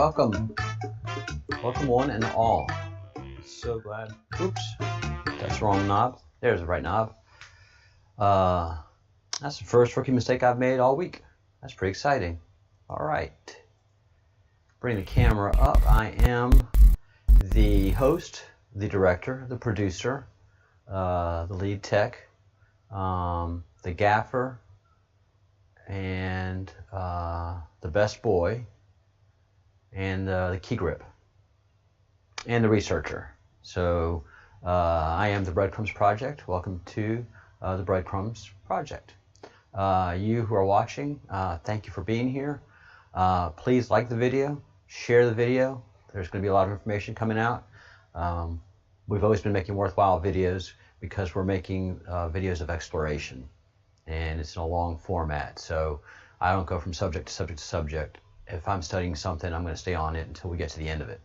welcome. Welcome one and all. So glad. Oops, that's the wrong knob. There's the right knob. That's the first rookie mistake I've made all week. That's pretty exciting. All right. Bring the camera up. I am the host, the director, the producer, the lead tech, the gaffer, and the best boy, and the key grip, and the researcher. So I am the Breadcrumbs Project. Welcome to the Breadcrumbs Project. You who are watching, thank you for being here. Please like the video, share the video. There's going to be a lot of information coming out. We've always been making worthwhile videos because we're making videos of exploration, and it's in a long format. So I don't go from subject to subject to subject. If I'm studying something, I'm going to stay on it until we get to the end of it.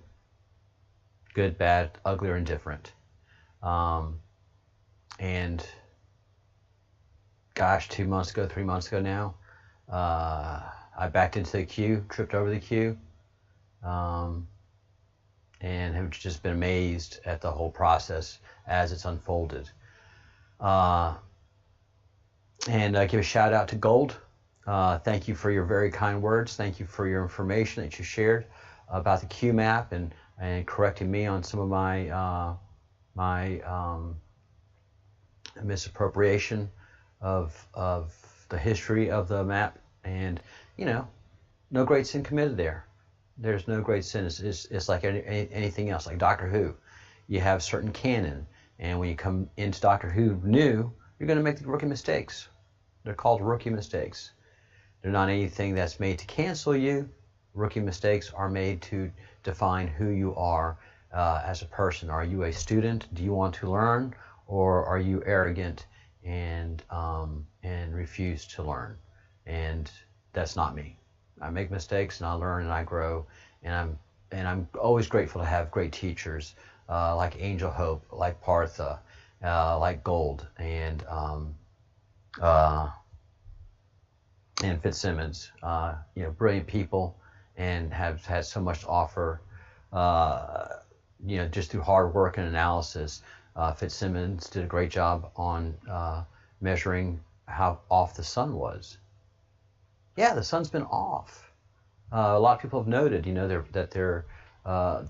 Good, bad, ugly, or indifferent. And gosh, 2 months ago, 3 months ago now, I backed into the queue, tripped over the queue, and have just been amazed at the whole process as it's unfolded. And give a shout out to Gold. Thank you for your very kind words. Thank you for your information that you shared about the Q map and correcting me on some of my misappropriation of the history of the map. And no great sin committed there. There's no great sin. It's like anything else, like Doctor Who. You have certain canon, and when you come into Doctor Who new, you're going to make the rookie mistakes. They're called rookie mistakes. They're not anything that's made to cancel you. Rookie mistakes are made to define who you are as a person. Are you a student? Do you want to learn, or are you arrogant and refuse to learn? And that's not me. I make mistakes and I learn and I grow, and I'm always grateful to have great teachers like Angel Hope, like Partha, like Gold, and Fitzsimmons. Brilliant people, and have had so much to offer. Just through hard work and analysis. Fitzsimmons did a great job on measuring how off the sun was. Yeah, the sun's been off. A lot of people have noted, that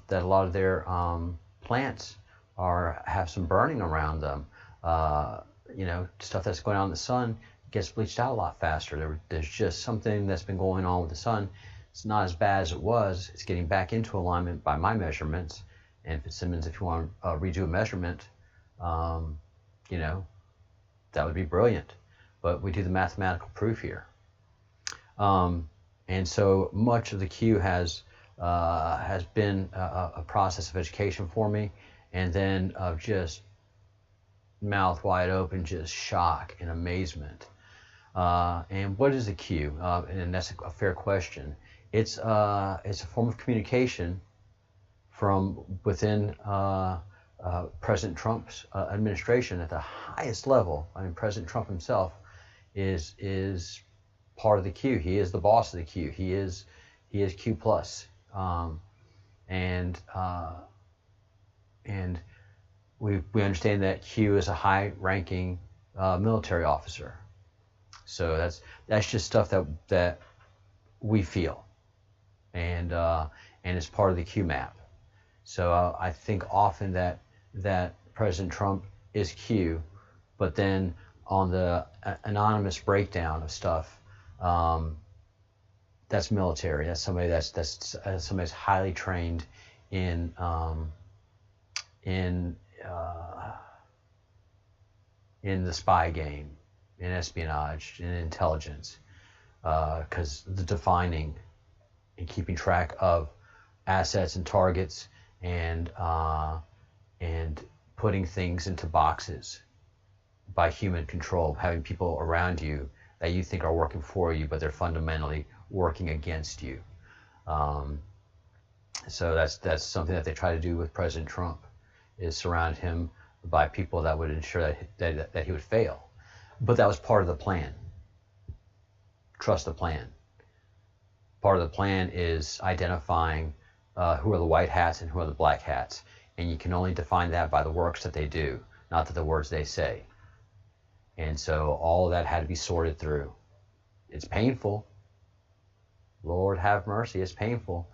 a lot of their plants have some burning around them. Stuff that's going on in the sun gets bleached out a lot faster. There's just something that's been going on with the sun. It's not as bad as it was. It's getting back into alignment by my measurements. And Fitzsimmons, if you want to redo a measurement, that would be brilliant. But we do the mathematical proof here. And so much of the Q has been a process of education for me, and then of just mouth wide open, just shock and amazement. And what is a Q? And that's a fair question. It's a form of communication from within President Trump's administration at the highest level. I mean, President Trump himself is part of the Q. He is the boss of the Q. He is Q plus, and we understand that Q is a high-ranking military officer. So that's just stuff that we feel, and it's part of the Q map. So I think often that President Trump is Q, but then on the anonymous breakdown of stuff, that's military. That's somebody somebody's highly trained in the spy game, in espionage, in intelligence, because the defining and keeping track of assets and targets, and putting things into boxes by human control, having people around you that you think are working for you, but they're fundamentally working against you. So that's something that they try to do with President Trump, is surround him by people that would ensure that he would fail. But that was part of the plan. Trust the plan. part of the plan is identifying who are the white hats and who are the black hats. And you can only define that by the works that they do, not the words they say. And so all of that had to be sorted through. It's painful. Lord have mercy, it's painful.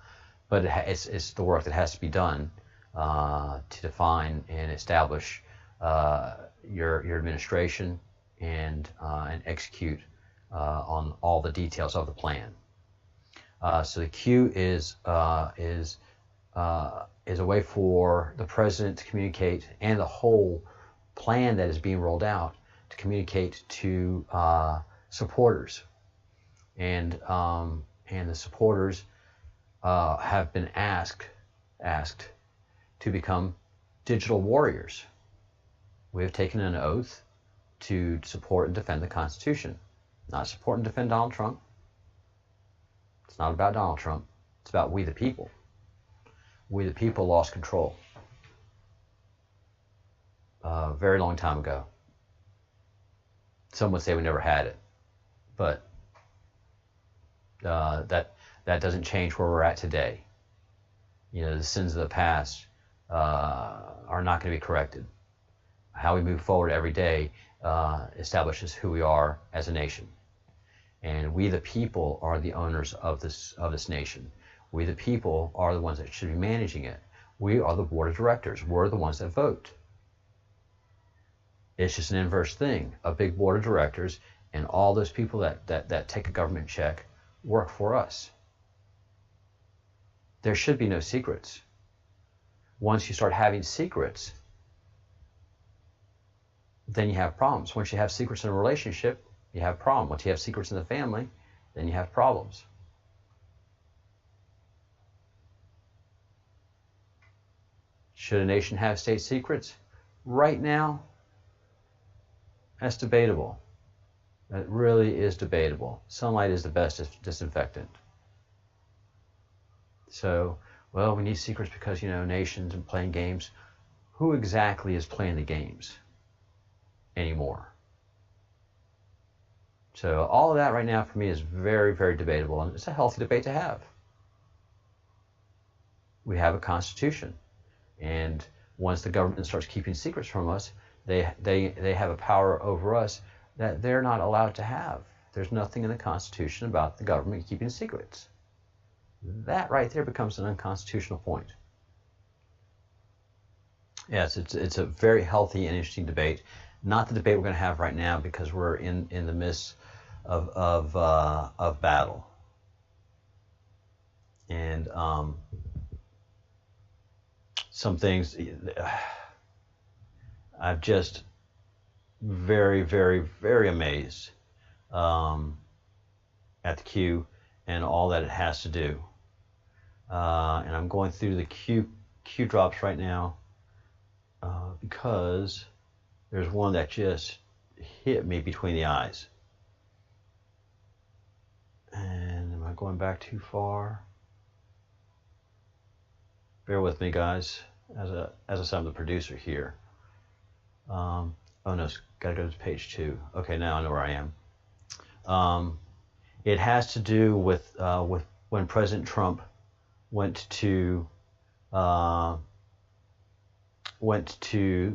But it's the work that has to be done to define and establish your administration and execute on all the details of the plan. So the Q is a way for the president to communicate, and the whole plan that is being rolled out to communicate to supporters, and the supporters have been asked to become digital warriors. We have taken an oath to support and defend the Constitution, not support and defend Donald Trump. It's not about Donald Trump. It's about we the people. We the people lost control a very long time ago. Some would say we never had it, but that doesn't change where we're at today. You know, the sins of the past are not going to be corrected. How we move forward every day establishes who we are as a nation. And we the people are the owners of this nation. We the people are the ones that should be managing it. We are the board of directors. We're the ones that vote. It's just an inverse thing. A big board of directors and all those people that take a government check work for us. There should be no secrets. Once you start having secrets, then you have problems. Once you have secrets in a relationship, you have problems. Once you have secrets in the family, then you have problems. Should a nation have state secrets? Right now, that's debatable. That really is debatable. Sunlight is the best disinfectant. So, well, we need secrets because, you know, nations and playing games. Who exactly is playing the games anymore? So all of that right now for me is very, very debatable, and it's a healthy debate to have. We have a constitution, and once the government starts keeping secrets from us, they have a power over us that they're not allowed to have. There's nothing in the Constitution about the government keeping secrets. That right there becomes an unconstitutional point. Yes, it's a very healthy and interesting debate. Not the debate we're going to have right now because we're in the midst of battle. And some things I've just very, very, very amazed at the Q and all that it has to do. And I'm going through the Q drops right now because there's one that just hit me between the eyes. And am I going back too far? Bear with me, guys, as I said, I'm the producer here. Oh no, gotta go to page 2. Okay, now I know where I am. It has to do with when President Trump went to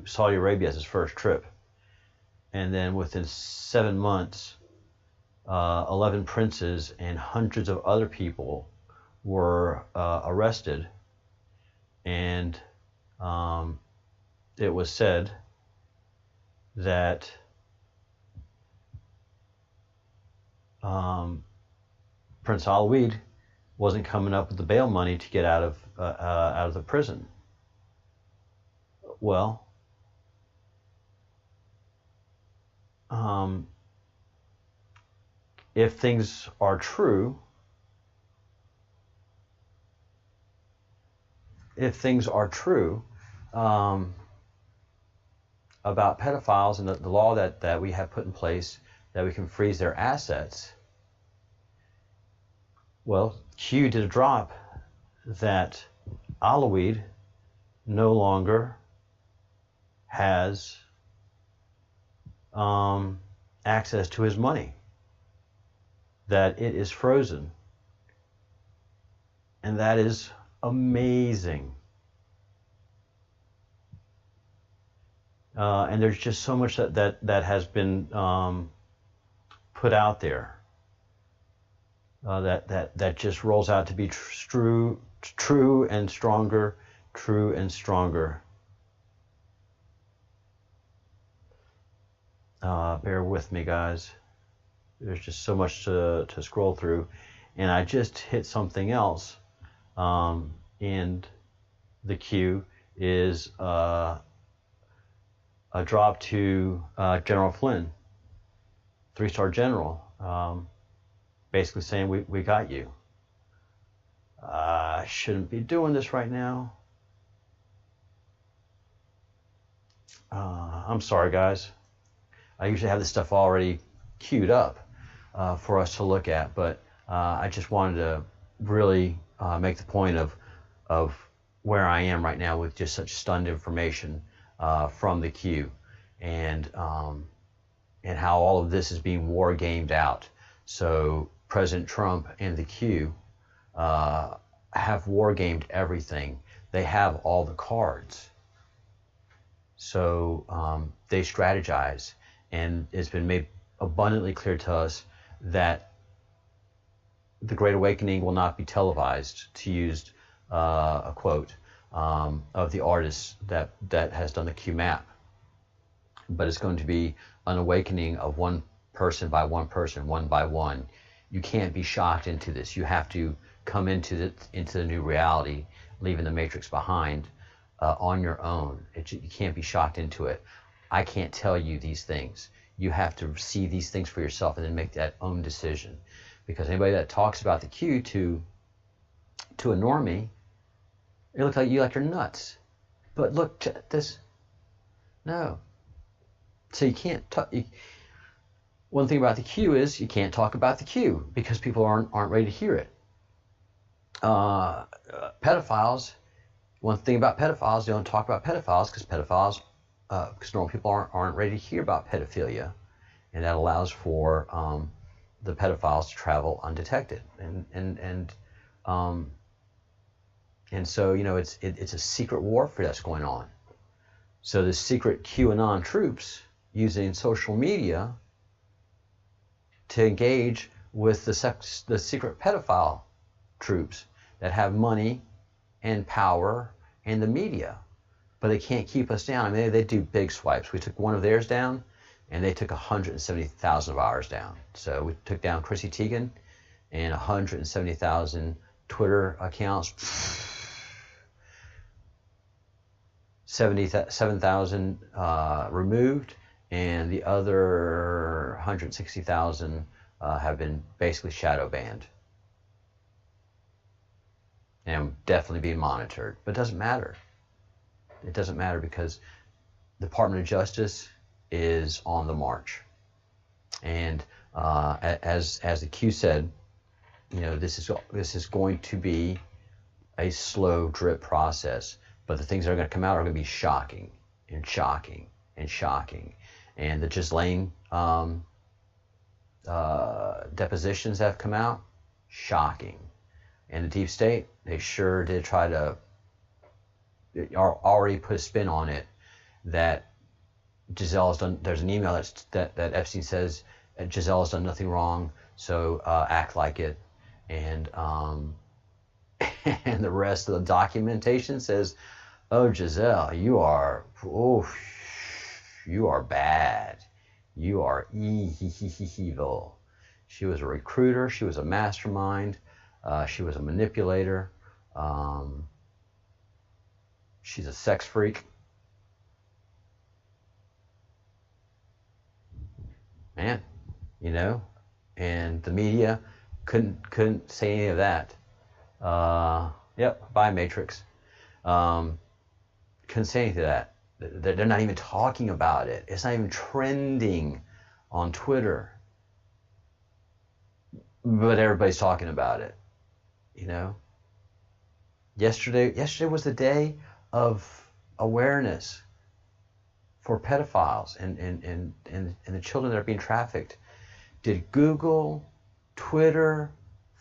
Saudi Arabia as his first trip, and then within 7 months, 11 princes and hundreds of other people were arrested, and it was said that Prince Alwaleed wasn't coming up with the bail money to get out of the prison. Well, if things are true, about pedophiles and the law that we have put in place that we can freeze their assets, well, Q did a drop that Alwaleed no longer has access to his money, that it is frozen, And that is amazing. And there's just so much that has been put out there that just rolls out to be true and stronger, true and stronger. Bear with me, guys. There's just so much to scroll through, and I just hit something else. And the queue is a drop to General Flynn, 3-star general, basically saying we got you. I shouldn't be doing this right now. I'm sorry, guys. I usually have this stuff already queued up for us to look at, but I just wanted to really make the point of where I am right now with just such stunned information from the queue, and how all of this is being war gamed out. So President Trump and the queue have war gamed everything. They have all the cards. So they strategize, and it's been made abundantly clear to us that the Great Awakening will not be televised, to use a quote of the artist that has done the Q map, but it's going to be an awakening of one person by one person, one by one. You can't be shocked into this. You have to come into the new reality, leaving the matrix behind on your own. You can't be shocked into it. I can't tell you these things. You have to see these things for yourself and then make that own decision. Because anybody that talks about the Q to a normie, it looks like you're nuts. But look, this, no. So you can't talk. One thing about the Q is you can't talk about the Q because people aren't ready to hear it. Pedophiles. One thing about pedophiles, they don't talk about pedophiles because normal people aren't ready to hear about pedophilia, and that allows for the pedophiles to travel undetected, and so it's a secret warfare that's going on. So the secret QAnon troops using social media to engage with the secret pedophile troops that have money and power and the media, but they can't keep us down. I mean, they do big swipes. We took one of theirs down, and they took 170,000 of ours down. So we took down Chrissy Teigen and 170,000 Twitter accounts. 7,000 removed, and the other 160,000 have been basically shadow banned. And definitely being monitored. But it doesn't matter. It doesn't matter because the Department of Justice is on the march. And as the Q said, this is going to be a slow drip process. But the things that are going to come out are going to be shocking and shocking and shocking. And the Ghislaine depositions that have come out, shocking. And the deep state, they sure did try to already put a spin on it that Giselle has done. There's an email that Epstein says Giselle has done nothing wrong, so act like it. And and the rest of the documentation says, "Oh, Giselle, you are bad. You are evil." She was a recruiter. She was a mastermind. She was a manipulator. She's a sex freak. Man, and the media couldn't say any of that. Yep, bye Matrix. Couldn't say anything of that. They're not even talking about it. It's not even trending on Twitter. But everybody's talking about it. Yesterday was the day of awareness for pedophiles and the children that are being trafficked. Did Google, Twitter,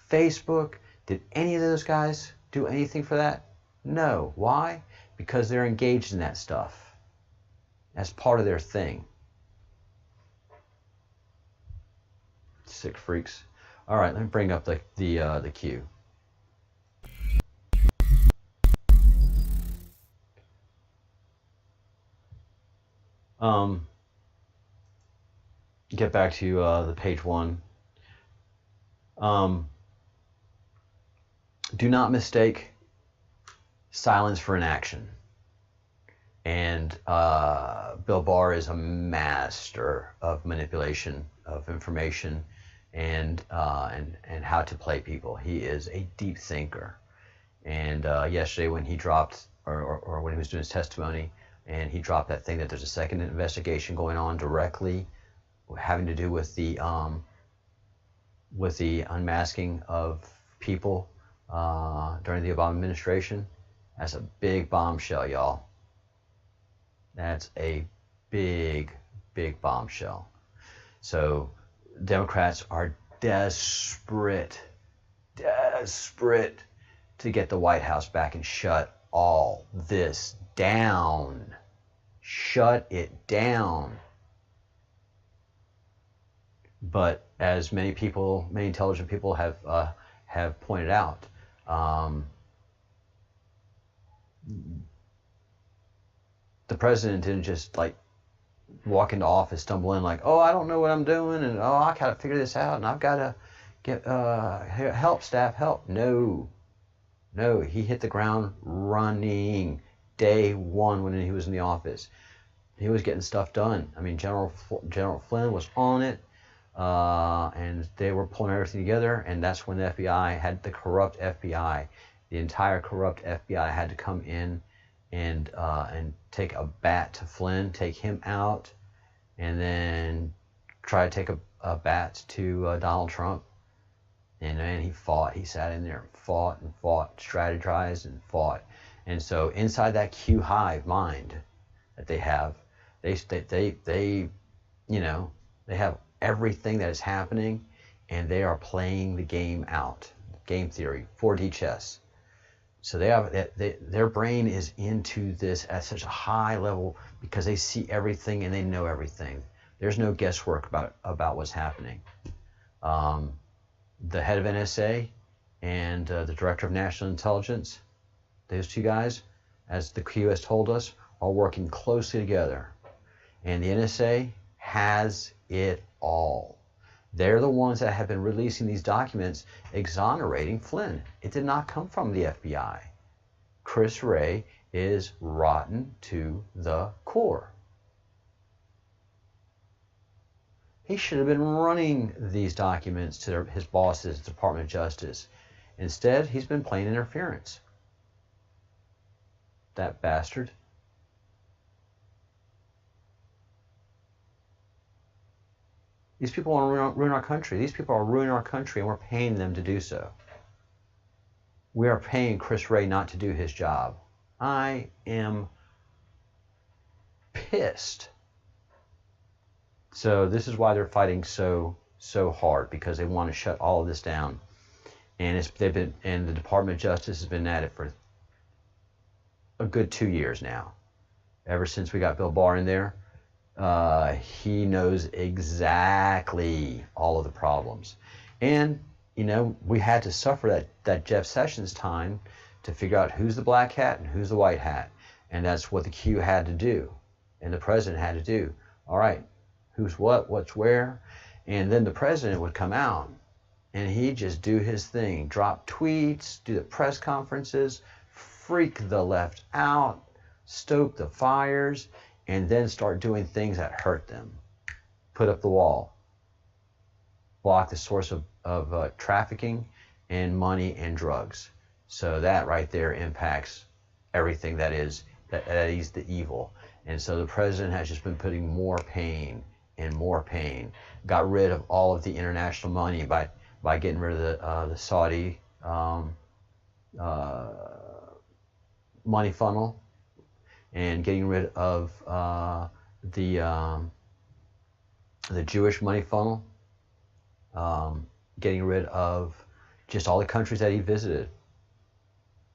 Facebook Did any of those guys do anything for that? No. Why? Because they're engaged in that stuff. That's part of their thing. Sick freaks. All right, let me bring up the queue. Get back to the page one. Do not mistake silence for inaction. And Bill Barr is a master of manipulation of information and how to play people. He is a deep thinker. And yesterday when he dropped, or when he was doing his testimony, and he dropped that thing that there's a second investigation going on directly having to do with the unmasking of people during the Obama administration. That's a big bombshell, y'all. That's a big, big bombshell. So Democrats are desperate to get the White House back and shut all this down. Shut it down. But as many intelligent people have pointed out, the president didn't just like walk into office, stumble in like, oh, I don't know what I'm doing, and oh, I gotta figure this out, and I've gotta get help, staff, help. No, he hit the ground running day one when he was in the office. He was getting stuff done. I mean, General Flynn was on it, and they were pulling everything together, and that's when the FBI had the corrupt FBI. The entire corrupt FBI had to come in and take a bat to Flynn, take him out, and then try to take a bat to Donald Trump. And then he fought. He sat in there and fought, strategized and fought. And so inside that Q hive mind that they have, they have everything that is happening, and they are playing the game out. Game theory, 4D chess. So their brain is into this at such a high level because they see everything and they know everything. There's no guesswork about what's happening. The head of NSA and the director of national intelligence, those two guys, as the Q has told us, are working closely together. And the NSA has it all. They're the ones that have been releasing these documents exonerating Flynn. It did not come from the FBI. Chris Wray is rotten to the core. He should have been running these documents to his bosses, Department of Justice. Instead, he's been playing interference. That bastard. These people want to ruin our country. These people are ruining our country, and we're paying them to do so. We are paying Chris Wray not to do his job. I am pissed. So this is why they're fighting so hard, because they want to shut all of this down. And the Department of Justice has been at it for a good 2 years now. Ever since we got Bill Barr in there. He knows exactly all of the problems. And, we had to suffer that Jeff Sessions time to figure out who's the black hat and who's the white hat. And that's what the Q had to do. And the president had to do. All right, who's what, what's where. And then the president would come out and he'd just do his thing. Drop tweets, do the press conferences, freak the left out, stoke the fires, and then start doing things that hurt them. Put up the wall. Block the source of trafficking and money and drugs. So that right there impacts everything that is the evil. And so the president has just been putting more pain and more pain. Got rid of all of the international money by getting rid of the Saudi money funnel, and getting rid of the Jewish money funnel, getting rid of just all the countries that he visited.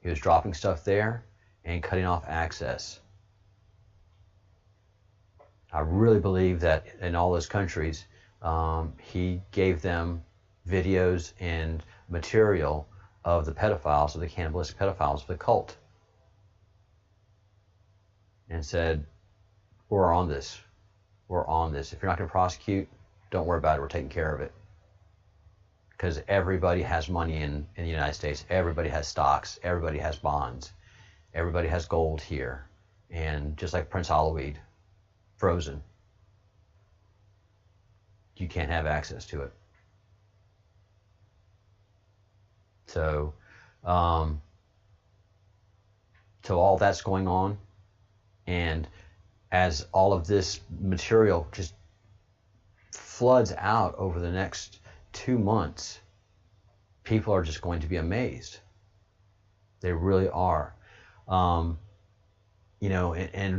He was dropping stuff there and cutting off access. I really believe that in all those countries, he gave them videos and material of the pedophiles, of the cannibalistic pedophiles of the cult, and said, we're on this. We're on this. If you're not going to prosecute, don't worry about it. We're taking care of it. Because everybody has money in the United States. Everybody has stocks. Everybody has bonds. Everybody has gold here. And just like Prince Halloween, frozen. You can't have access to it. So all that's going on, and as all of this material just floods out over the next 2 months, people are just going to be amazed. They really are. And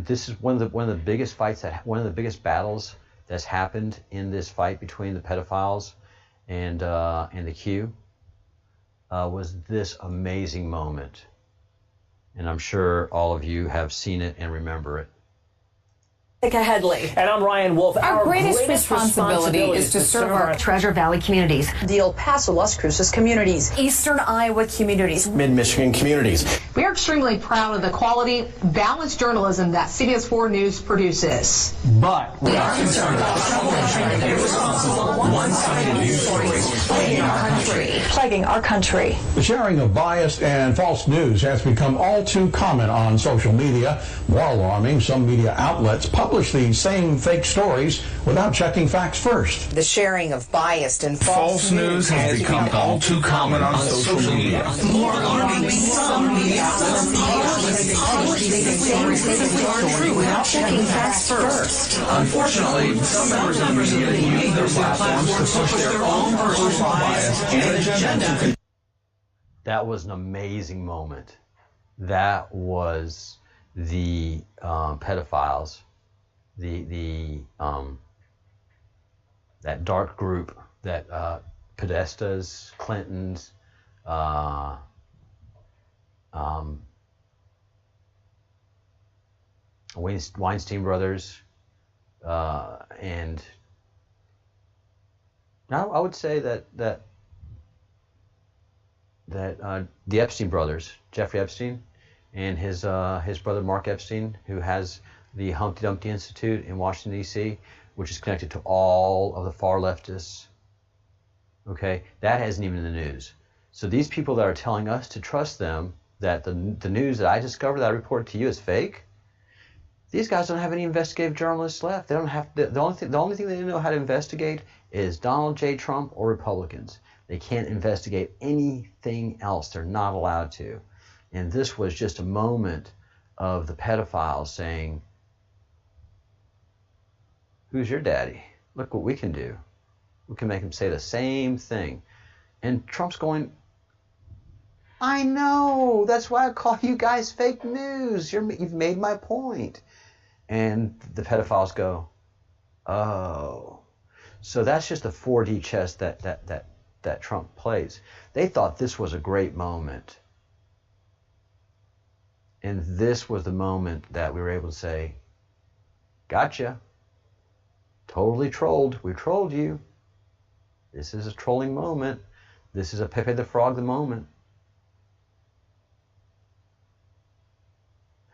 this is one of the biggest fights, one of the biggest battles that's happened in this fight between the pedophiles and the Q. Was this amazing moment. And I'm sure all of you have seen it and remember it. Headley. And I'm Ryan Wolf. Our greatest responsibility is to serve our Treasure Valley communities, the El Paso, Las Cruces communities, Eastern Iowa communities, Mid-Michigan communities. We are extremely proud of the quality, balanced journalism that CBS 4 News produces. But we are concerned about the trouble and irresponsible, one-sided news stories plaguing our country. The sharing of biased and false news has become all too common on social media. More alarming, some media outlets publish these same fake stories without checking facts first. The sharing of biased and false news has become all too common on social media. More alarming, some media outlets publish these same fake stories without checking facts first. Unfortunately, some members of the media use their platforms to push their own personal bias and agenda. That was an amazing moment. That was the pedophiles, that dark group, that Podestas, Clintons, Weinstein brothers, and now I would say that the Epstein brothers, Jeffrey Epstein, and his brother Mark Epstein, who has the Humpty Dumpty Institute in Washington, D.C., which is connected to all of the far leftists. Okay, that isn't even in the news. So these people that are telling us to trust them, that the news that I discovered, that I reported to you, is fake, these guys don't have any investigative journalists left. They don't have to, the only thing they know how to investigate is Donald J. Trump or Republicans. They can't investigate anything else. They're not allowed to. And this was just a moment of the pedophiles saying, who's your daddy? Look what we can do. We can make him say the same thing. And Trump's going, I know. That's why I call you guys fake news. You've made my point. And the pedophiles go, oh. So that's just the 4D chess that Trump plays. They thought this was a great moment. And this was the moment that we were able to say, gotcha. Totally trolled. We trolled you. This is a trolling moment. This is a Pepe the Frog the moment.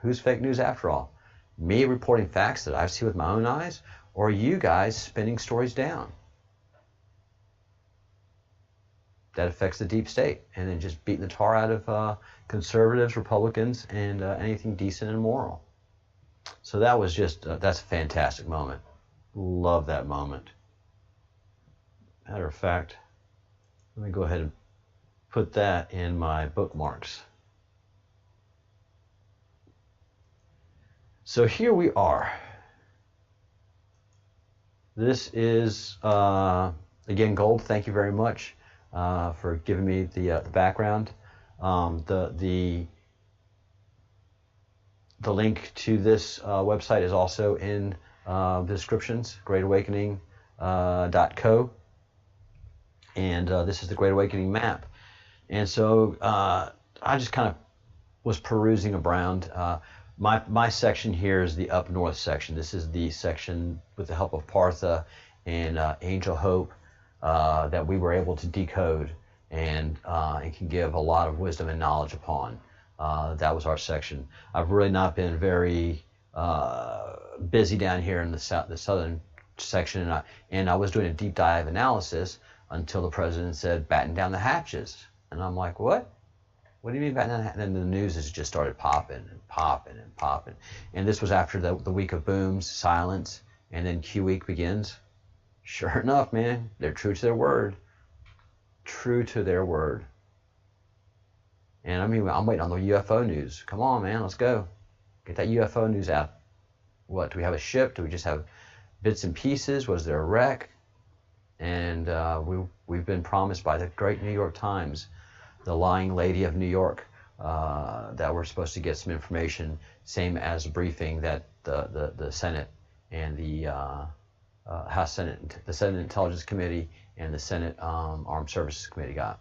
Who's fake news after all? Me reporting facts that I've seen with my own eyes, or you guys spinning stories down? That affects the deep state, and then just beating the tar out of conservatives, Republicans, and anything decent and moral. So that was just, that's a fantastic moment. Love that moment. Matter of fact, let me go ahead and put that in my bookmarks. So here we are. This is, again, Gold. Thank you very much for giving me the background. The link to this website is also in the descriptions, greatawakening.co. And this is the Great Awakening map. And so I just kind of was perusing around. My section here is the up north section. This is the section with the help of Partha and Angel Hope that we were able to decode and can give a lot of wisdom and knowledge upon. That was our section. I've really not been very busy down here in the southern section, and I was doing a deep dive analysis until the president said, batten down the hatches. And I'm like, what? What do you mean batten down the hatches? And then the news has just started popping and popping and popping. And this was after the week of booms, silence, and then Q week begins. Sure enough, man, they're true to their word. True to their word. And I mean, I'm waiting on the UFO news. Come on, man, let's go. Get that UFO news out. What, do we have a ship? Do we just have bits and pieces? Was there a wreck? And we've been promised by the great New York Times, the lying lady of New York, that we're supposed to get some information, same as a briefing that the Senate and the House Senate, the Senate Intelligence Committee and the Senate Armed Services Committee got.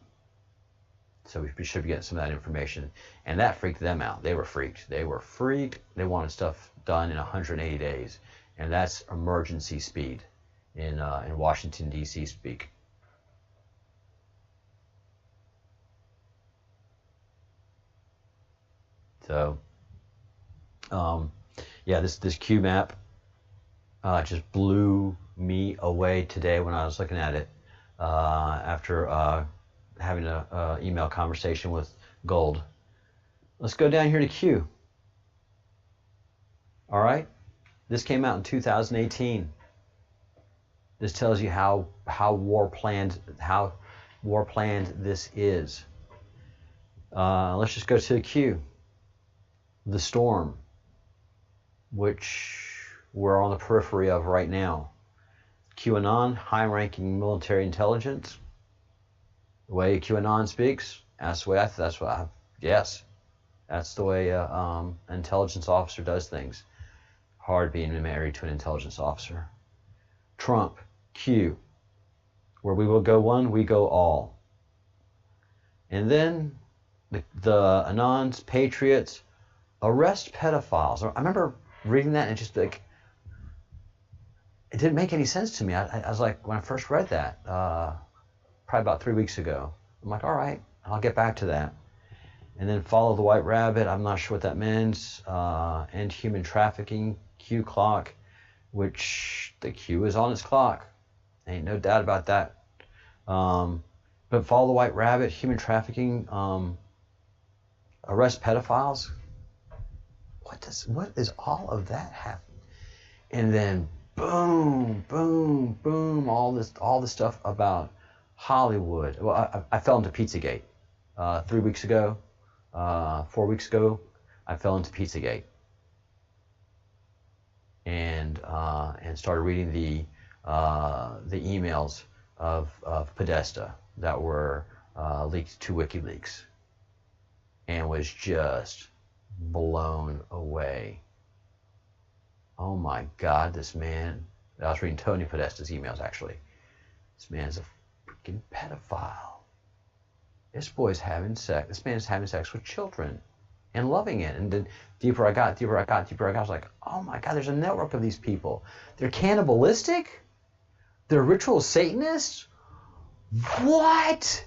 So we should be getting some of that information. And that freaked them out. They were freaked. They were freaked. They wanted stuff done in 180 days. And that's emergency speed in Washington, D.C. speak. So, yeah, this Q map just blew me away today when I was looking at it after having an email conversation with Gold. Let's go down here to Q. All right, this came out in 2018. This tells you how war planned this is. Let's just go to the Q. The storm, which we're on the periphery of right now. QAnon, high-ranking military intelligence. The way QAnon speaks, that's the way yes, that's the way an intelligence officer does things. Hard being married to an intelligence officer. Trump, Q, where we will go one, we go all. And then the Anons, Patriots, arrest pedophiles. I remember reading that and just like, it didn't make any sense to me. I was like, when I first read that, probably about 3 weeks ago, I'm like, all right, I'll get back to that. And then follow the white rabbit. I'm not sure what that means. End human trafficking, Q clock, which the Q is on its clock. Ain't no doubt about that. But follow the white rabbit, human trafficking, arrest pedophiles. What is all of that happening? And then boom, boom, boom, all this stuff about Hollywood. Well, I fell into Pizzagate 3 weeks ago, 4 weeks ago. I fell into Pizzagate and started reading the emails of Podesta that were leaked to WikiLeaks, and was just blown away. Oh my God, this man. I was reading Tony Podesta's emails actually. This man's a freaking pedophile. This boy's having sex. This man's having sex with children and loving it. And then deeper I got, I was like, oh my God, there's a network of these people. They're cannibalistic? They're ritual Satanists? What?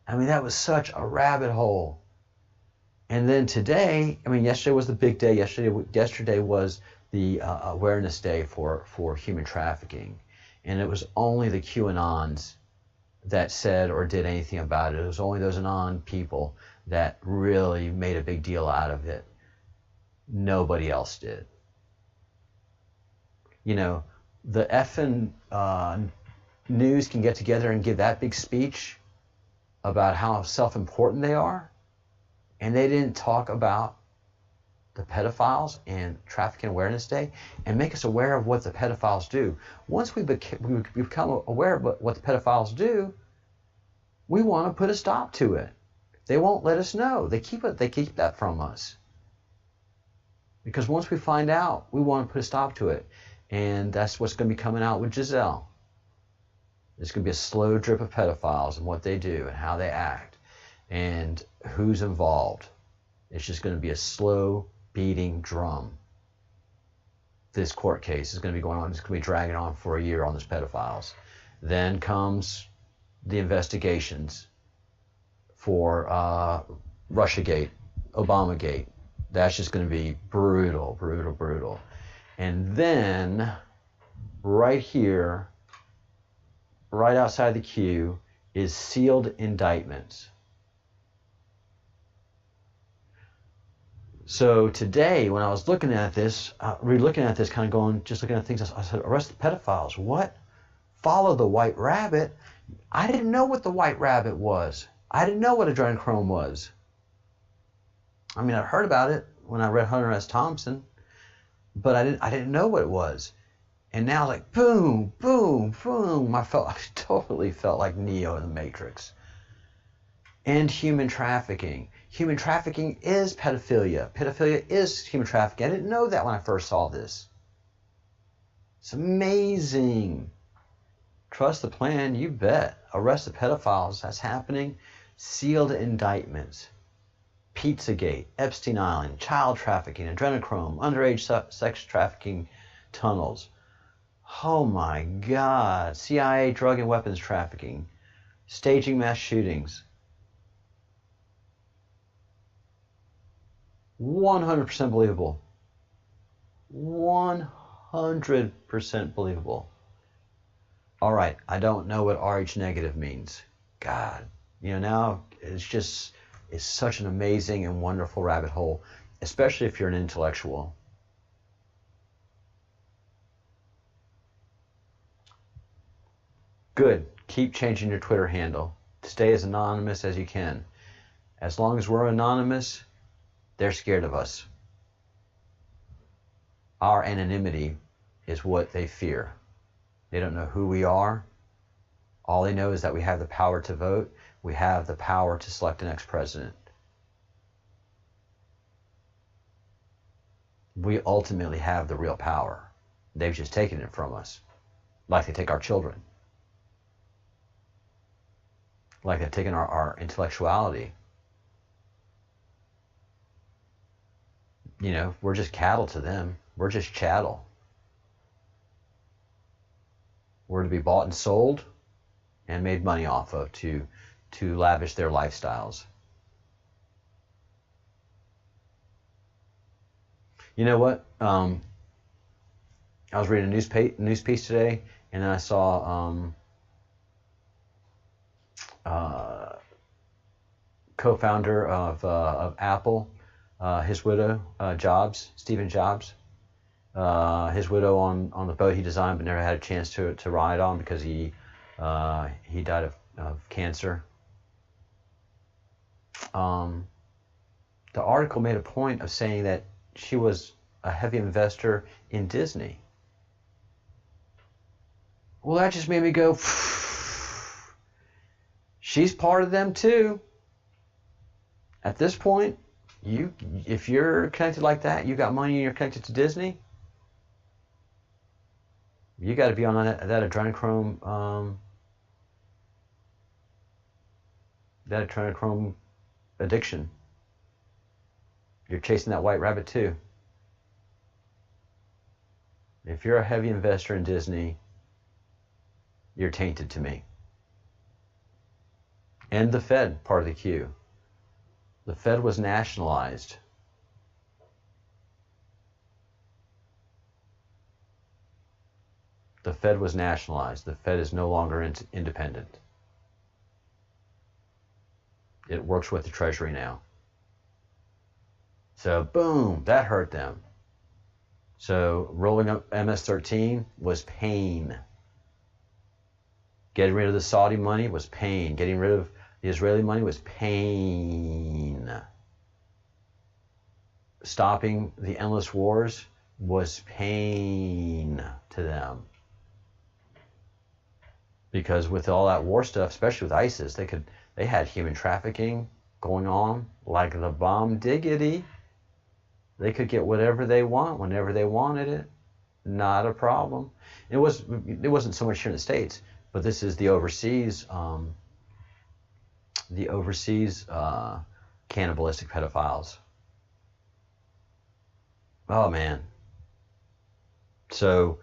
I mean, that was such a rabbit hole. And then today, I mean, yesterday was the big day. Yesterday was the awareness day for human trafficking. And it was only the QAnons that said or did anything about it. It was only those Anon people that really made a big deal out of it. Nobody else did. You know, the effing news can get together and give that big speech about how self-important they are, and they didn't talk about the pedophiles and Trafficking Awareness Day and make us aware of what the pedophiles do. Once we become aware of what the pedophiles do, we want to put a stop to it. They won't let us know. They keep that from us. Because once we find out, we want to put a stop to it. And that's what's going to be coming out with Giselle. There's going to be a slow drip of pedophiles and what they do and how they act and who's involved. It's just going to be a slow beating drum. This court case is going to be going on. It's going to be dragging on for a year on these pedophiles. Then comes the investigations for Russiagate, Obamagate. That's just going to be brutal, brutal, brutal. And then right here, right outside the queue, is sealed indictments. So today, when I was looking at this, re-looking at this, kind of going, just looking at things, I said, arrest the pedophiles. What? Follow the white rabbit? I didn't know what the white rabbit was. I didn't know what adrenochrome was. I mean, I heard about it when I read Hunter S. Thompson, but I didn't know what it was. And now, like, boom, boom, boom, I totally felt like Neo in the Matrix. And human trafficking. Human trafficking is pedophilia. Pedophilia is human trafficking. I didn't know that when I first saw this. It's amazing. Trust the plan, you bet. Arrest the pedophiles, that's happening. Sealed indictments. Pizzagate, Epstein Island, child trafficking, adrenochrome, underage sex trafficking tunnels. Oh my God. CIA drug and weapons trafficking. Staging mass shootings. 100% believable. 100% believable. All right, I don't know what Rh negative means. God, now it's such an amazing and wonderful rabbit hole, especially if you're an intellectual. Good. Keep changing your Twitter handle. Stay as anonymous as you can. As long as we're anonymous, they're scared of us. Our anonymity is what they fear. They don't know who we are. All they know is that we have the power to vote. We have the power to select the next president. We ultimately have the real power. They've just taken it from us. Like they take our children. Like they've taken our intellectuality. We're just cattle to them. We're just chattel. We're to be bought and sold and made money off of to lavish their lifestyles. You know what? I was reading a news piece today, and then I saw co-founder of Apple, his widow, Stephen Jobs, his widow on the boat he designed but never had a chance to ride on because he died of cancer. The article made a point of saying that she was a heavy investor in Disney. Well, that just made me go, she's part of them too. At this point, if you're connected like that, you got money and you're connected to Disney, you got to be on that adrenochrome, addiction. You're chasing that white rabbit too. If you're a heavy investor in Disney, you're tainted to me. And the Fed, part of the queue. The Fed was nationalized. The Fed was nationalized. The Fed is no longer independent. It works with the Treasury now. So, boom, that hurt them. So, rolling up MS-13 was pain. Getting rid of the Saudi money was pain. Getting rid of the Israeli money was pain. Stopping the endless wars was pain to them. Because with all that war stuff, especially with ISIS, they had human trafficking going on like the bomb diggity. They could get whatever they want whenever they wanted it. Not a problem. It wasn't so much here in the States, but this is the overseas cannibalistic pedophiles. Oh man. So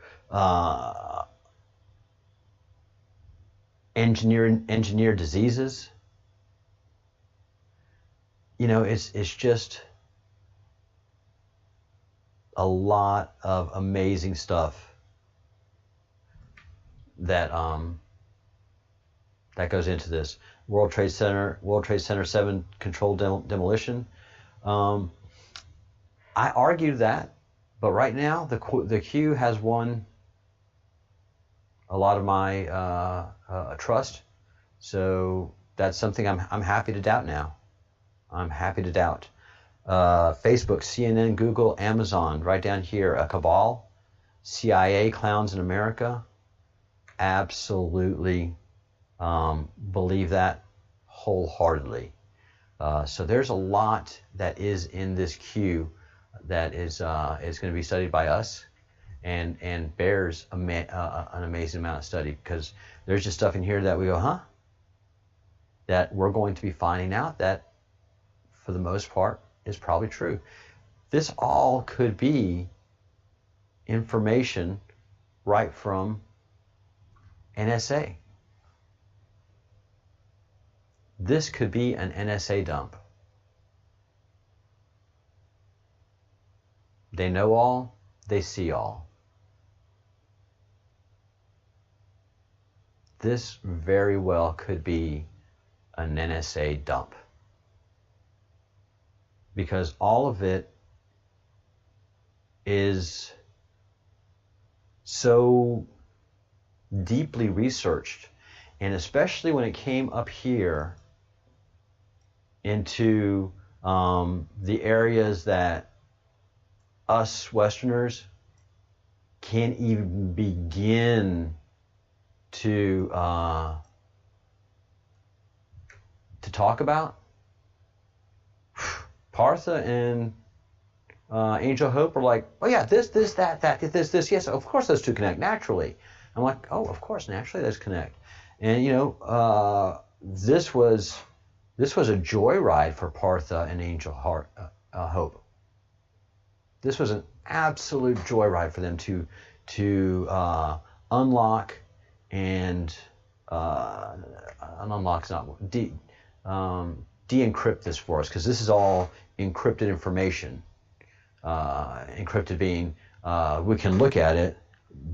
engineered diseases. You know, it's just a lot of amazing stuff that that goes into this. World Trade Center 7 controlled demolition. I argued that, but right now the Q has won a lot of my trust. So that's something I'm happy to doubt now. I'm happy to doubt. Facebook, CNN, Google, Amazon, right down here, a cabal, CIA clowns in America. Absolutely believe that wholeheartedly. So there's a lot that is in this queue that is going to be studied by us, and bears an amazing amount of study, because there's just stuff in here that we go, huh? That we're going to be finding out that, for the most part, is probably true. This all could be information right from NSA. This could be an NSA dump. They know all, they see all. This very well could be an NSA dump, because all of it is so deeply researched, and especially when it came up here into the areas that us Westerners can't even begin to talk about. Partha and Angel Hope are like, oh yeah, this, this, yes, of course those two connect naturally. I'm like, oh, of course, naturally those connect. And you know, this was a joyride for Partha and Angel Hope. This was an absolute joyride for them to unlock and unlock's not de-encrypt this for us, because this is all encrypted information. Encrypted being we can look at it,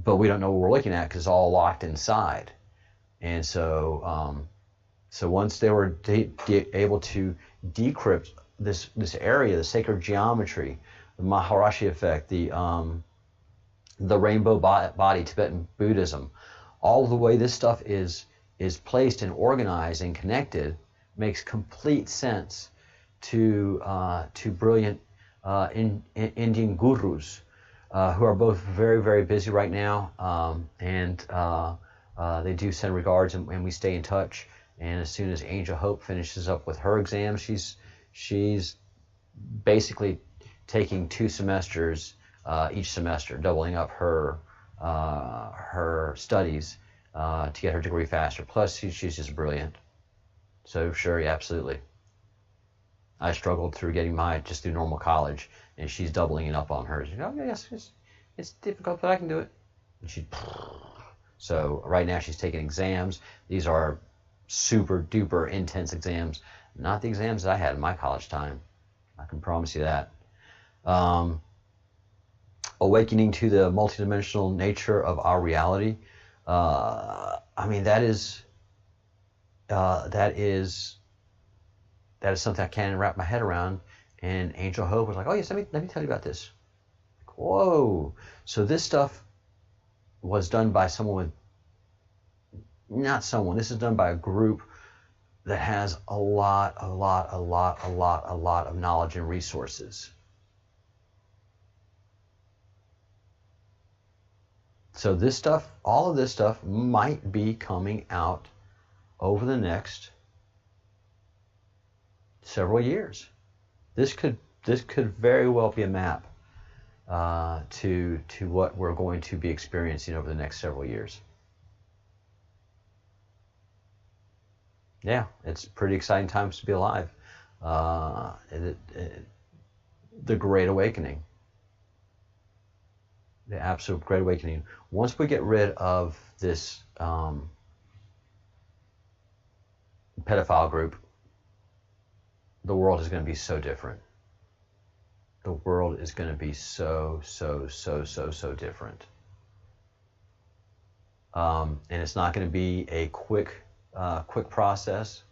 but we don't know what we're looking at because it's all locked inside. And so so once they were able to decrypt this area, the sacred geometry, the Maharishi effect, the rainbow body, Tibetan Buddhism, all the way this stuff is placed and organized and connected, makes complete sense to brilliant Indian gurus who are both very, very busy right now, and they do send regards, and we stay in touch. And as soon as Angel Hope finishes up with her exam, she's basically taking 2 semesters each semester, doubling up her studies to get her degree faster. Plus, she's just brilliant. So sure, yeah, absolutely. I struggled through getting mine just through normal college, and she's doubling it up on hers. Oh yes, it's difficult, but I can do it. And so right now she's taking exams. These are super duper intense exams, not the exams that I had in my college time. I can promise you that. Awakening to the multidimensional nature of our reality. I mean, that is something I can't wrap my head around. And Angel Hope was like, oh yes, let me tell you about this. Whoa. So this stuff was done by this is done by a group that has a lot of knowledge and resources. So this stuff, all of this stuff might be coming out over the next several years. This could very well be a map to what we're going to be experiencing over the next several years. Yeah, it's pretty exciting times to be alive. The Great Awakening. The absolute Great Awakening. Once we get rid of this pedophile group, the world is going to be so different. The world is going to be so different. And it's not going to be a quick process.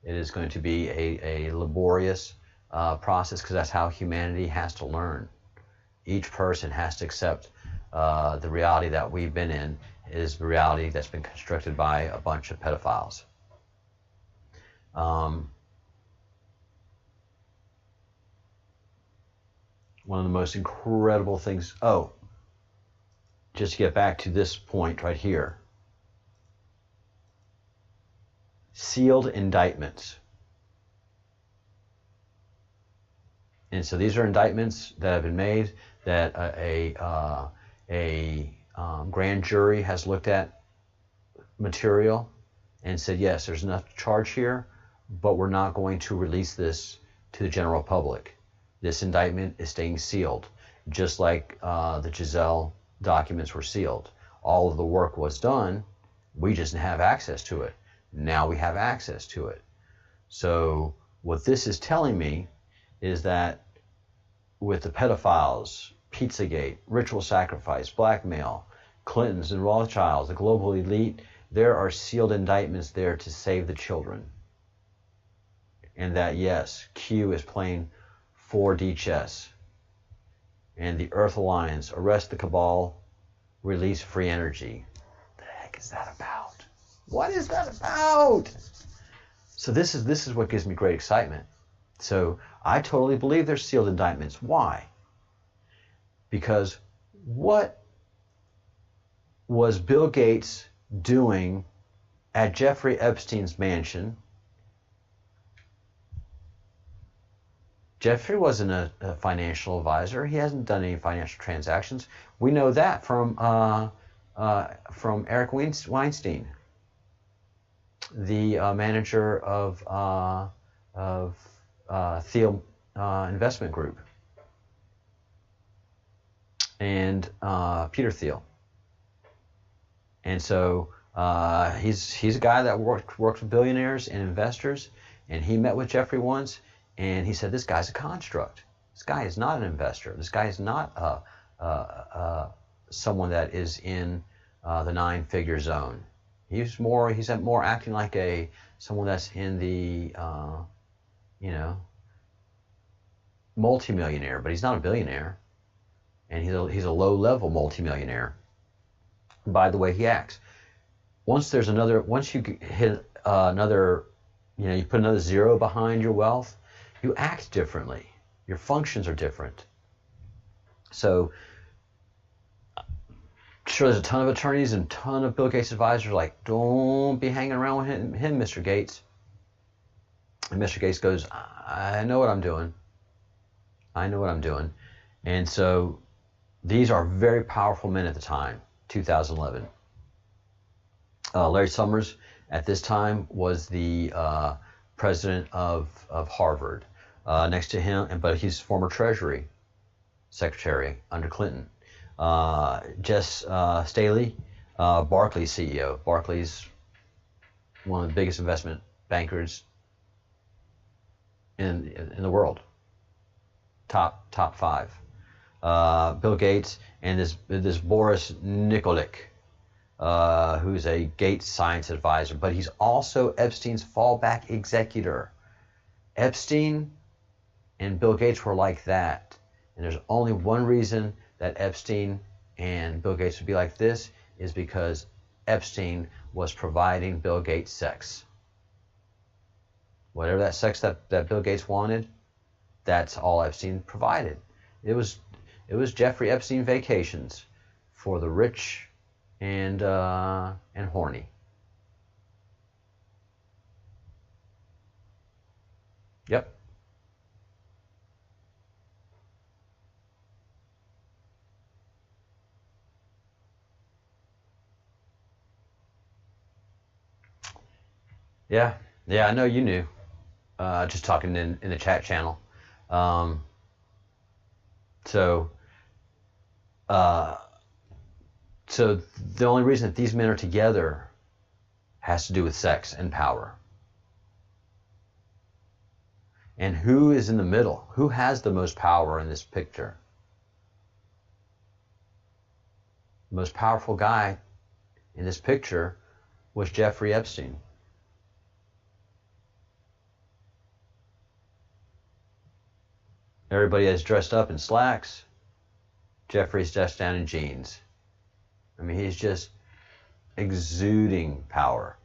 It is going to be a laborious process, because that's how humanity has to learn. Each person has to accept the reality that we've been in is the reality that's been constructed by a bunch of pedophiles. One of the most incredible things, just to get back to this point right here. Sealed indictments. And so these are indictments that have been made that a grand jury has looked at material and said, yes, there's enough to charge here, but we're not going to release this to the general public. This indictment is staying sealed, just like the Giselle documents were sealed. All of the work was done. We just didn't have access to it. Now we have access to it. So what this is telling me is that with the pedophiles, Pizzagate, ritual sacrifice, blackmail, Clintons and Rothschilds, the global elite, there are sealed indictments there to save the children. And that, yes, Q is playing 4D chess. And the Earth Alliance, arrest the cabal, release free energy. What the heck is that about? What is that about? So this is what gives me great excitement. So I totally believe there's sealed indictments. Why? Because what was Bill Gates doing at Jeffrey Epstein's mansion? Jeffrey wasn't a financial advisor. He hasn't done any financial transactions. We know that from Eric Weinstein, the manager of Thiel Investment Group, and Peter Thiel. And so he's a guy that worked with billionaires and investors, and he met with Jeffrey once, and he said, this guy's a construct. This guy is not an investor. This guy is not someone that is in the nine-figure more acting like someone that's in the multimillionaire, but he's not a billionaire, and he's a low-level multimillionaire by the way he acts. Once you hit another, you put another zero behind your wealth, you act differently. Your functions are different. So sure, there's a ton of attorneys and a ton of Bill Gates advisors like, don't be hanging around with him, Mr. Gates. And Mr. Gates goes, I know what I'm doing. I know what I'm doing. And so these are very powerful men at the time, 2011. Larry Summers at this time was the president of Harvard. Next to him, but he's former Treasury Secretary under Clinton. Jess Staley, Barclays CEO. Barclays, one of the biggest investment bankers in the world. Top five. Bill Gates and this Boris Nikolic, who's a Gates science advisor, but he's also Epstein's fallback executor. Epstein and Bill Gates were like that. And there's only one reason that Epstein and Bill Gates would be like this, is because Epstein was providing Bill Gates sex. Whatever that sex that Bill Gates wanted, that's all Epstein provided. It was Jeffrey Epstein vacations for the rich and horny. Yep. Yeah, yeah, I know you knew. Just talking in the chat channel. So the only reason that these men are together has to do with sex and power. And who is in the middle? Who has the most power in this picture? The most powerful guy in this picture was Jeffrey Epstein. Everybody is dressed up in slacks. Jeffrey's dressed down in jeans. I mean, he's just exuding power.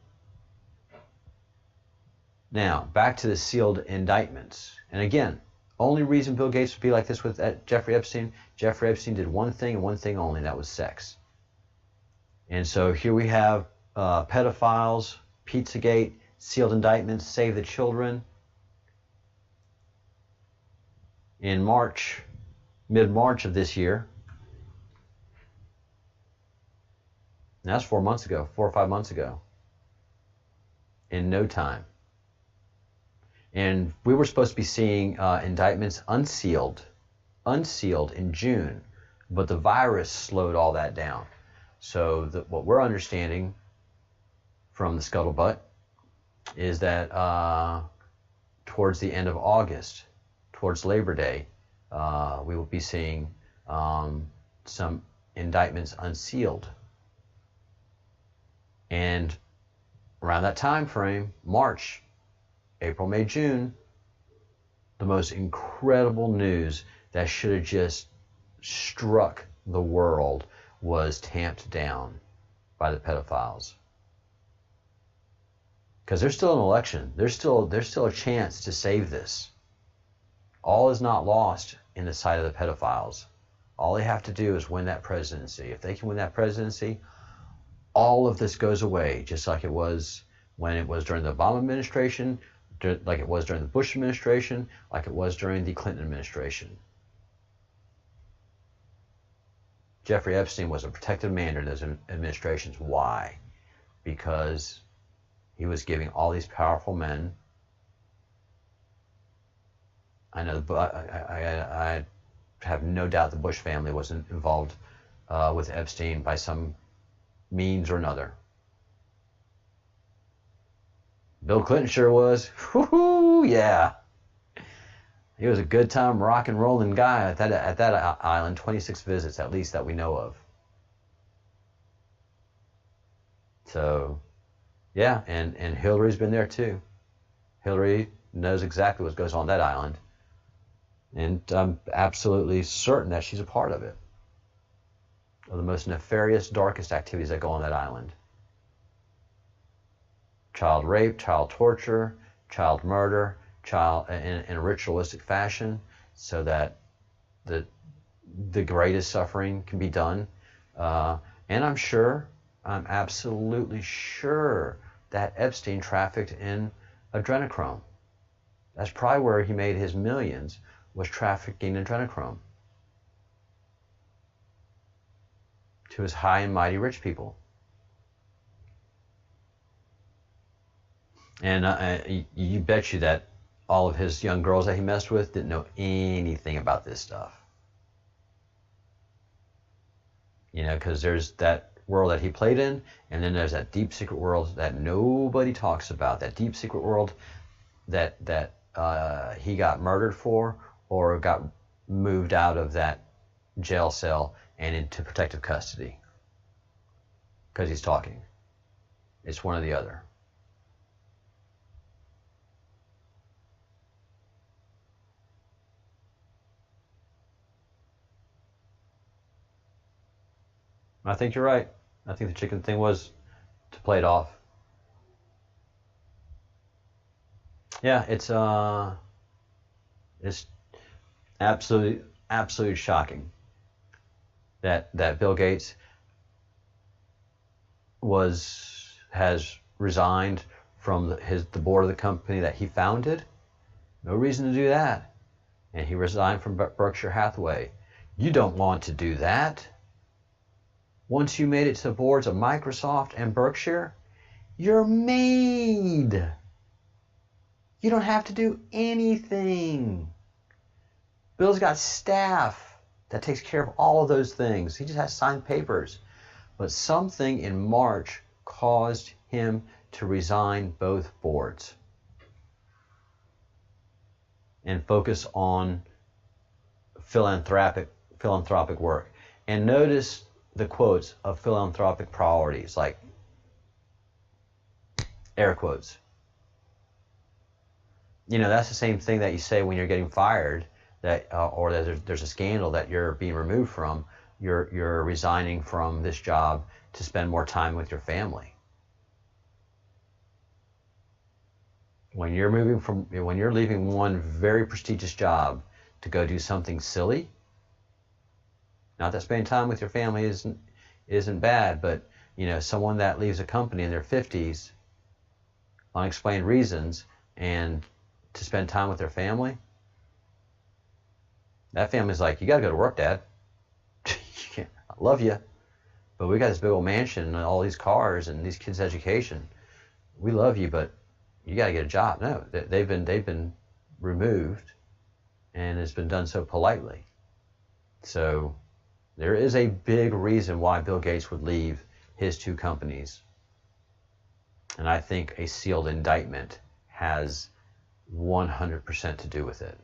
Now, back to the sealed indictments. And again, only reason Bill Gates would be like this with Jeffrey Epstein did one thing and one thing only, and that was sex. And so here we have pedophiles, Pizzagate, sealed indictments, Save the Children. In March, mid-March of this year, and that's 4 months ago, 4 or 5 months ago, in no time. And we were supposed to be seeing indictments unsealed in June, but the virus slowed all that down. So what we're understanding from the scuttlebutt is that towards the end of August, towards Labor Day, we will be seeing some indictments unsealed. And around that time frame, March, April, May, June, the most incredible news that should have just struck the world was tamped down by the pedophiles. Because there's still an election. There's still a chance to save this. All is not lost in the sight of the pedophiles. All they have to do is win that presidency. If they can win that presidency, all of this goes away, just like it was when it was during the Obama administration, like it was during the Bush administration, like it was during the Clinton administration. Jeffrey Epstein was a protected man during those administrations. Why? Because he was giving all these powerful men. I know, I have no doubt the Bush family was involved with Epstein by some means or another. Bill Clinton sure was. Whoo-hoo, yeah. He was a good time rock and rolling guy at that island. 26 visits at least that we know of. So, yeah, and Hillary's been there too. Hillary knows exactly what goes on that island. And I'm absolutely certain that she's a part of it. Of the most nefarious, darkest activities that go on that island. Child rape, child torture, child murder, child in a ritualistic fashion, so that the greatest suffering can be done. And I'm absolutely sure that Epstein trafficked in adrenochrome. That's probably where he made his millions, was trafficking adrenochrome to his high and mighty rich people. And you bet you that all of his young girls that he messed with didn't know anything about this stuff. You know, because there's that world that he played in, and then there's that deep secret world that nobody talks about. That deep secret world that he got murdered for, or got moved out of that jail cell and into protective custody. Because he's talking. It's one or the other. I think you're right. I think the chicken thing was to play it off. Yeah, it's absolutely shocking that Bill Gates has resigned from the board of the company that he founded. No reason to do that. And he resigned from Berkshire Hathaway. You don't want to do that. Once you made it to the boards of Microsoft and Berkshire, You're made. You don't have to do anything. Bill's got staff that takes care of all of those things. He just has to sign papers. But something in March caused him to resign both boards and focus on philanthropic work. And notice the quotes of philanthropic priorities, like air quotes. You know, that's the same thing that you say when you're getting fired, that or that there's a scandal that you're being removed from. You're resigning from this job to spend more time with your family. When you're leaving one very prestigious job to go do something silly, not that spending time with your family isn't bad, but you know, someone that leaves a company in their 50s, unexplained reasons, and to spend time with their family, that family's like, you got to go to work, Dad. I love you, but we got this big old mansion and all these cars and these kids' education. We love you, but you got to get a job. No, they've been removed, and it's been done so politely. So there is a big reason why Bill Gates would leave his two companies. And I think a sealed indictment has 100% to do with it.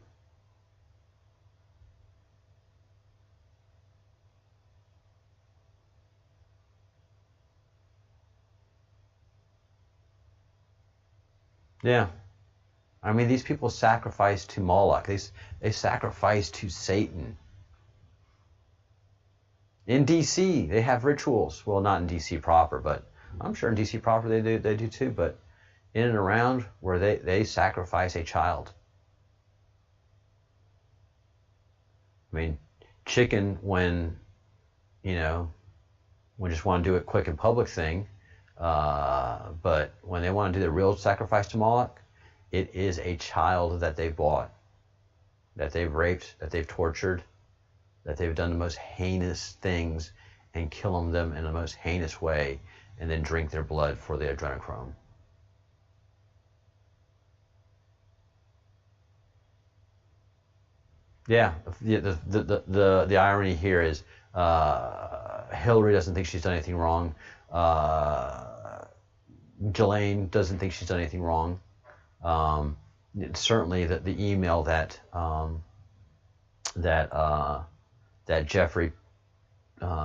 Yeah. I mean, these people sacrifice to Moloch. They sacrifice to Satan. In D.C., they have rituals. Well, not in D.C. proper, but I'm sure in D.C. proper they do too. But in and around where they sacrifice a child. I mean, chicken when just want to do it quick and public thing. But when they want to do the real sacrifice to Moloch, it is a child that they've bought, that they've raped, that they've tortured, that they've done the most heinous things and kill them in the most heinous way, and then drink their blood for the adrenochrome. Yeah, the irony here is Hillary doesn't think she's done anything wrong. Ghislaine doesn't think she's done anything wrong. Certainly the email that Jeffrey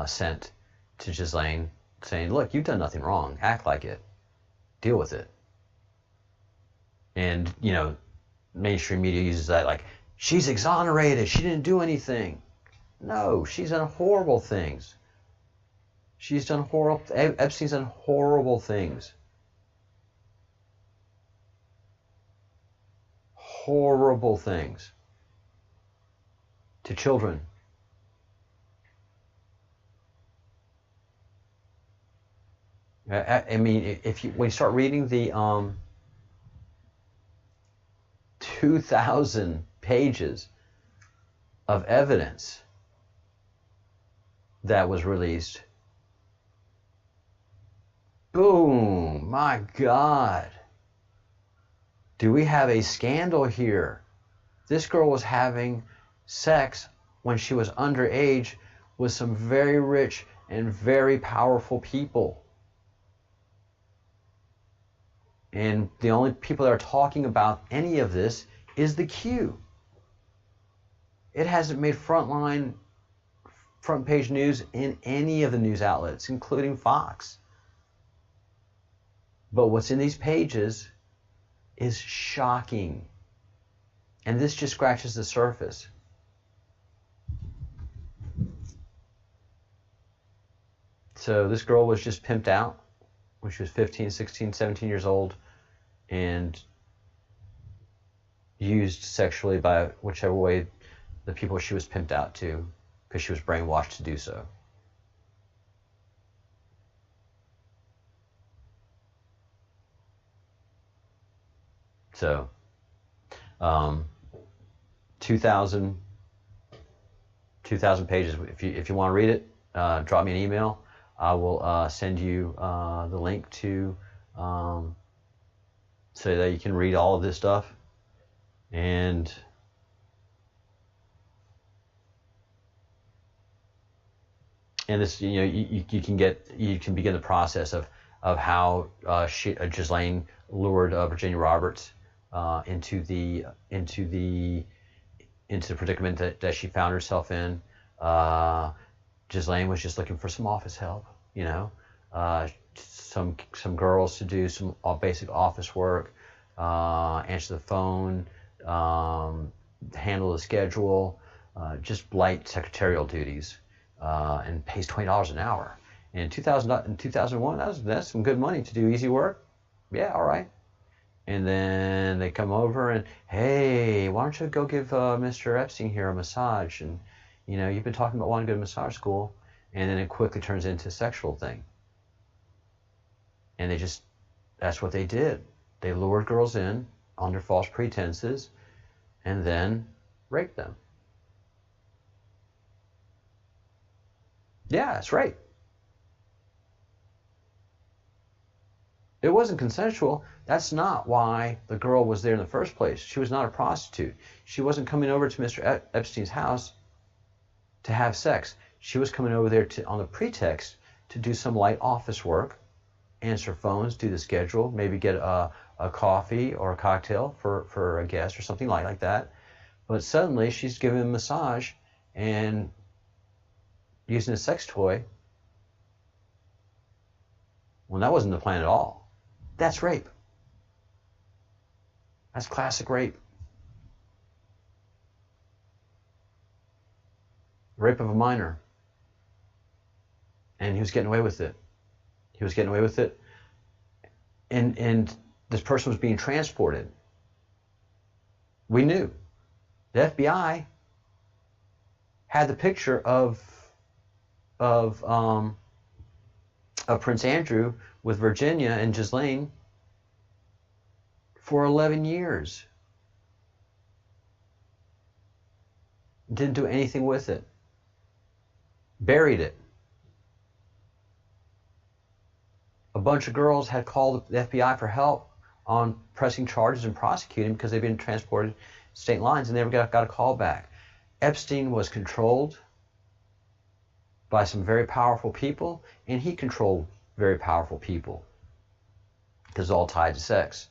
sent to Ghislaine saying, look, you've done nothing wrong. Act like it. Deal with it. And, mainstream media uses that like, she's exonerated. She didn't do anything. No, she's done horrible things. Epstein's done horrible things. Horrible things to children. I mean, when you start reading the 2,000 pages of evidence that was released, boom, my God. Do we have a scandal here? This girl was having sex when she was underage with some very rich and very powerful people. And the only people that are talking about any of this is the Q. It hasn't made front page news in any of the news outlets, including Fox. But what's in these pages is shocking. And this just scratches the surface. So this girl was just pimped out when she was 15, 16, 17 years old and used sexually by whichever way the people she was pimped out to, because she was brainwashed to do so. So, 2,000 pages. If you want to read it, drop me an email. I will send you the link to so that you can read all of this stuff. And this, you can begin the process of how Ghislaine lured Virginia Roberts into the predicament that she found herself in. Ghislaine was just looking for some office help, some girls to do some basic office work, answer the phone, handle the schedule, just light secretarial duties, and pays $20 an hour. In 2001, that's some good money to do easy work. Yeah, all right. And then they come over and, hey, why don't you go give Mr. Epstein here a massage? And, you've been talking about wanting to go to massage school. And then it quickly turns into a sexual thing. And that's what they did. They lured girls in under false pretenses and then raped them. Yeah, that's right. It wasn't consensual. That's not why the girl was there in the first place. She was not a prostitute. She wasn't coming over to Mr. Epstein's house to have sex. She was coming over there on the pretext to do some light office work, answer phones, do the schedule, maybe get a coffee or a cocktail for a guest or something like that. But suddenly she's giving him a massage and using a sex toy. Well, that wasn't the plan at all. That's rape. That's classic rape. Rape of a minor. And he was getting away with it. He was getting away with it. And this person was being transported. We knew. The FBI had the picture of Prince Andrew with Virginia and Ghislaine for 11 years. Didn't do anything with it. Buried it. A bunch of girls had called the FBI for help on pressing charges and prosecuting because they'd been transported state lines and never got a call back. Epstein was controlled by some very powerful people, and he controlled very powerful people because it's all tied to sex.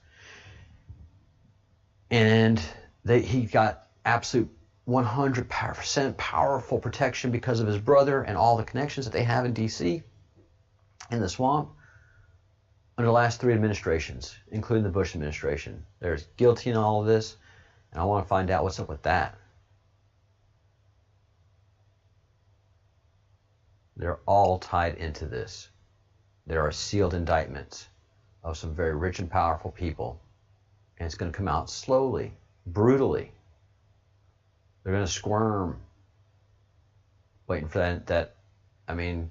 And he got absolute 100% powerful protection because of his brother and all the connections that they have in D.C. in the swamp under the last 3 administrations, including the Bush administration. They're guilty in all of this, and I want to find out what's up with that. They're all tied into this. There are sealed indictments of some very rich and powerful people, and it's going to come out slowly, brutally. They're going to squirm, waiting for that. I mean,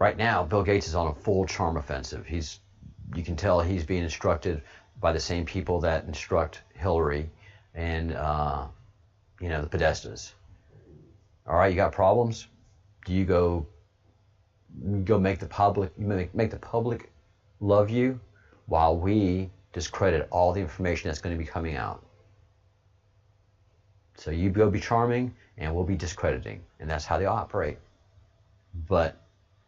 right now, Bill Gates is on a full charm offensive. You can tell he's being instructed by the same people that instruct Hillary and the Podestas. All right, you got problems? Do you go make the public love you while we discredit all the information that's going to be coming out? So you go be charming, and we'll be discrediting, and that's how they operate. But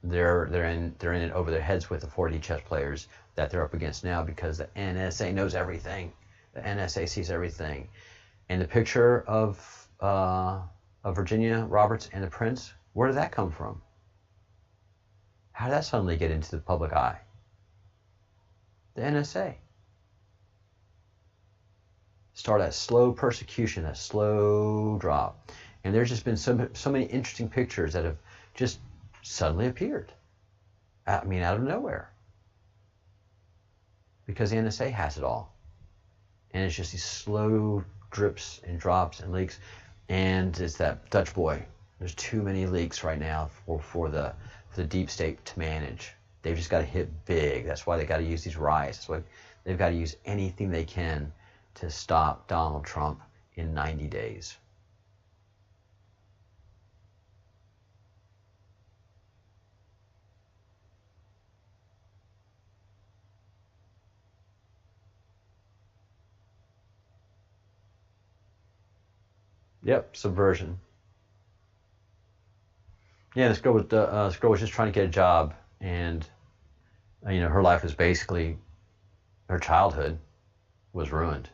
they're in it over their heads with the 4D chess players that they're up against now, because the NSA knows everything. The NSA sees everything. And the picture of Virginia Roberts and the Prince, where did that come from? How did that suddenly get into the public eye? The NSA. Start that slow persecution, that slow drop. And there's just been so many interesting pictures that have just suddenly appeared. Out of nowhere. Because the NSA has it all. And it's just these slow drips and drops and leaks. And it's that Dutch boy. There's too many leaks right now for the deep state to manage. They've just got to hit big. That's why they got to use these riots. That's why they've got to use anything they can to stop Donald Trump in 90 days. Yep, subversion. Yeah, this girl was just trying to get a job, and her life was basically, her childhood was ruined.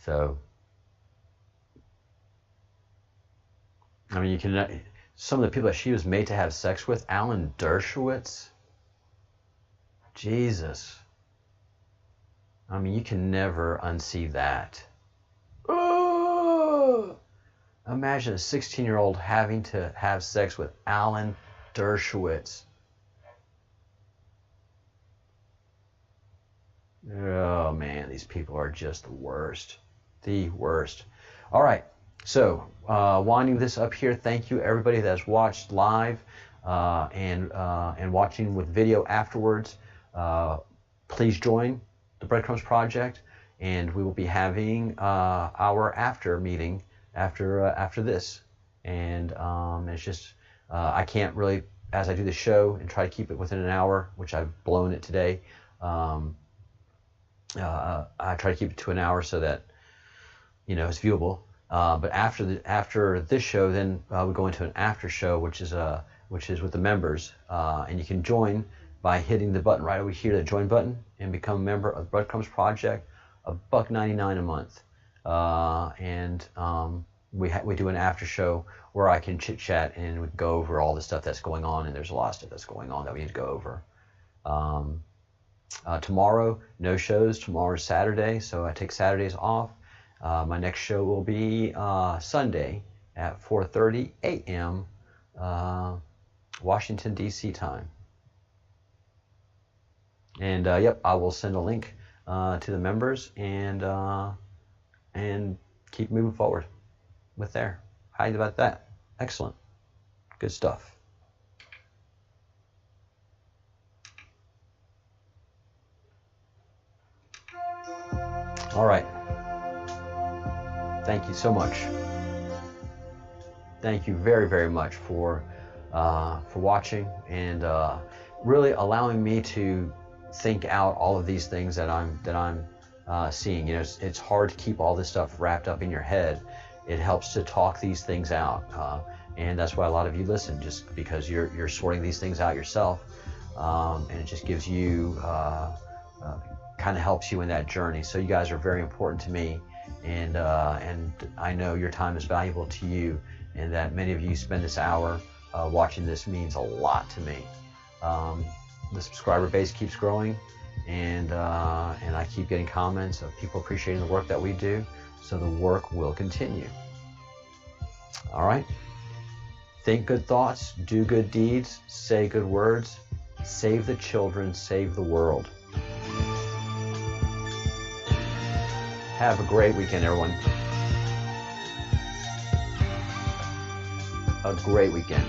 So, I mean, some of the people that she was made to have sex with, Alan Dershowitz. Jesus. I mean, you can never unsee that. Oh! Imagine a 16-year-old having to have sex with Alan Dershowitz. Oh man, these people are just the worst. The worst. All right, so winding this up here, thank you everybody that's watched live and watching with video afterwards. Please join the Breadcrumbs Project, and we will be having our after meeting after this. And it's just I can't really, as I do the show and try to keep it within an hour, which I've blown it today. I try to keep it to an hour so that it's viewable. But after this show, then we go into an after show, which is with the members, and you can join by hitting the button right over here, the join button, and become a member of the Breadcrumbs Project. $1.99 a month, and we do an after show where I can chit chat and we go over all the stuff that's going on, and there's a lot of stuff that's going on that we need to go over. Tomorrow, no shows. Tomorrow's Saturday, so I take Saturdays off. My next show will be Sunday at 4:30 a.m. Washington, D.C. time. And yep, I will send a link to the members and keep moving forward with there. How do you about that? Excellent. Good stuff. All right. Thank you so much. Thank you very, very much for watching and really allowing me to think out all of these things that I'm seeing. It's hard to keep all this stuff wrapped up in your head. It helps to talk these things out, and that's why a lot of you listen, just because you're sorting these things out yourself, and it just gives you kind of helps you in that journey. So you guys are very important to me, and I know your time is valuable to you, and that many of you spend this hour watching this means a lot to me. The subscriber base keeps growing, and I keep getting comments of people appreciating the work that we do, so the work will continue. All right? Think good thoughts, do good deeds, say good words, save the children, save the world. Have a great weekend, everyone. A great weekend.